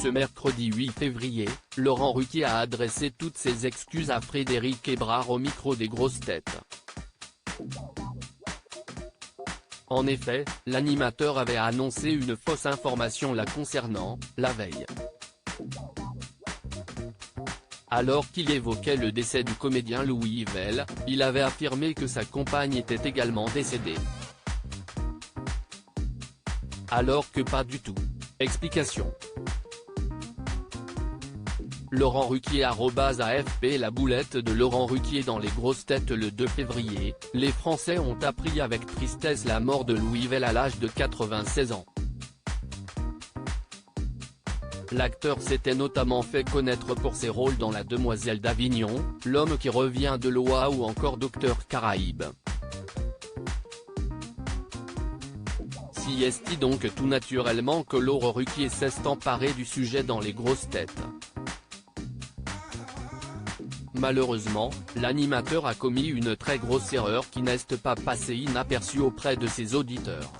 Ce mercredi 8 février, Laurent Ruquier a adressé toutes ses excuses à Frédéric Hébrard au micro des grosses têtes. En effet, l'animateur avait annoncé une fausse information la concernant, la veille. Alors qu'il évoquait le décès du comédien Louis Yvel, il avait affirmé que sa compagne était également décédée. Alors que pas du tout. Explication. Laurent Ruquier @AFP. La boulette de Laurent Ruquier dans les grosses têtes. Le 2 février, les Français ont appris avec tristesse la mort de Louis Yvel à l'âge de 96 ans. L'acteur s'était notamment fait connaître pour ses rôles dans La Demoiselle d'Avignon, L'homme qui revient de l'Oie ou encore Docteur Caraïbe. Si est donc tout naturellement que Laurent Ruquier s'est emparé du sujet dans les grosses têtes. Malheureusement, l'animateur a commis une très grosse erreur qui n'est pas passée inaperçue auprès de ses auditeurs.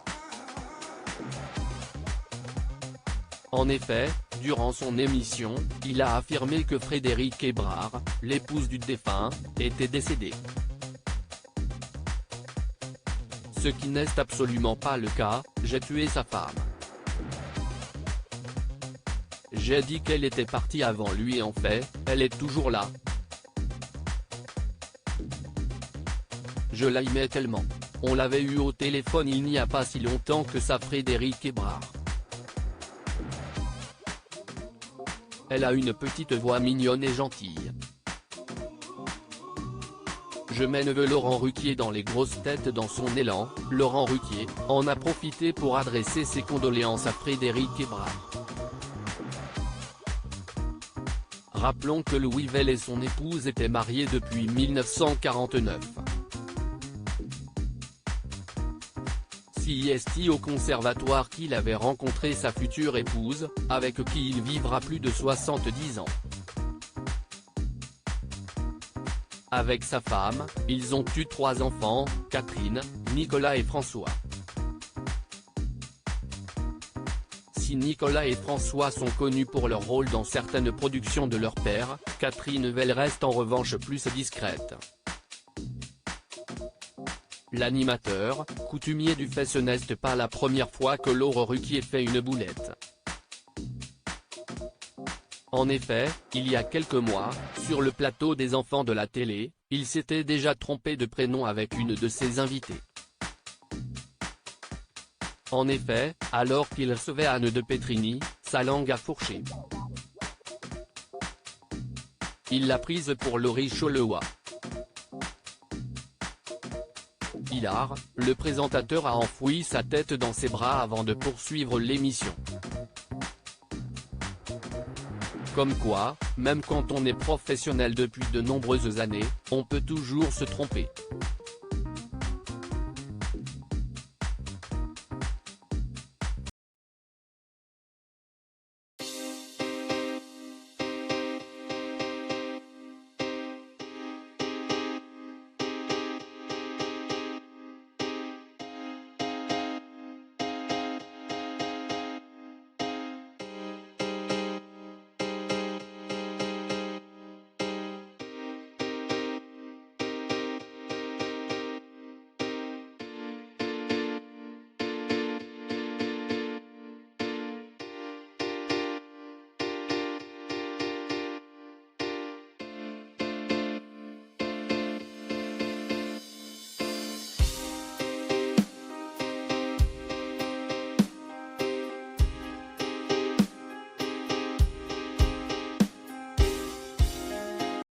En effet, durant son émission, il a affirmé que Frédéric Hébrard, l'épouse du défunt, était décédée. Ce qui n'est absolument pas le cas. J'ai tué sa femme. J'ai dit qu'elle était partie avant lui et en fait, elle est toujours là. Je l'aimais tellement. On l'avait eu au téléphone il n'y a pas si longtemps que ça. Frédéric Hébrard. Elle a une petite voix mignonne et gentille. Je mets neveu Laurent Ruquier dans les grosses têtes. Dans son élan, Laurent Ruquier en a profité pour adresser ses condoléances à Frédéric Hébrard. Rappelons que Louis Yvel et son épouse étaient mariés depuis 1949. C'est au conservatoire qu'il avait rencontré sa future épouse, avec qui il vivra plus de 70 ans. Avec sa femme, ils ont eu 3 enfants, Catherine, Nicolas et François. Si Nicolas et François sont connus pour leur rôle dans certaines productions de leur père, Catherine Yvel reste en revanche plus discrète. L'animateur, coutumier du fait, ce n'est pas la première fois que Laurent Ruquier fait une boulette. En effet, il y a quelques mois, sur le plateau des Enfants de la télé, il s'était déjà trompé de prénom avec une de ses invitées. En effet, alors qu'il recevait Anne de Petrini, sa langue a fourché. Il l'a prise pour Laurie Cholewa. Hilar, le présentateur a enfoui sa tête dans ses bras avant de poursuivre l'émission. Comme quoi, même quand on est professionnel depuis de nombreuses années, on peut toujours se tromper.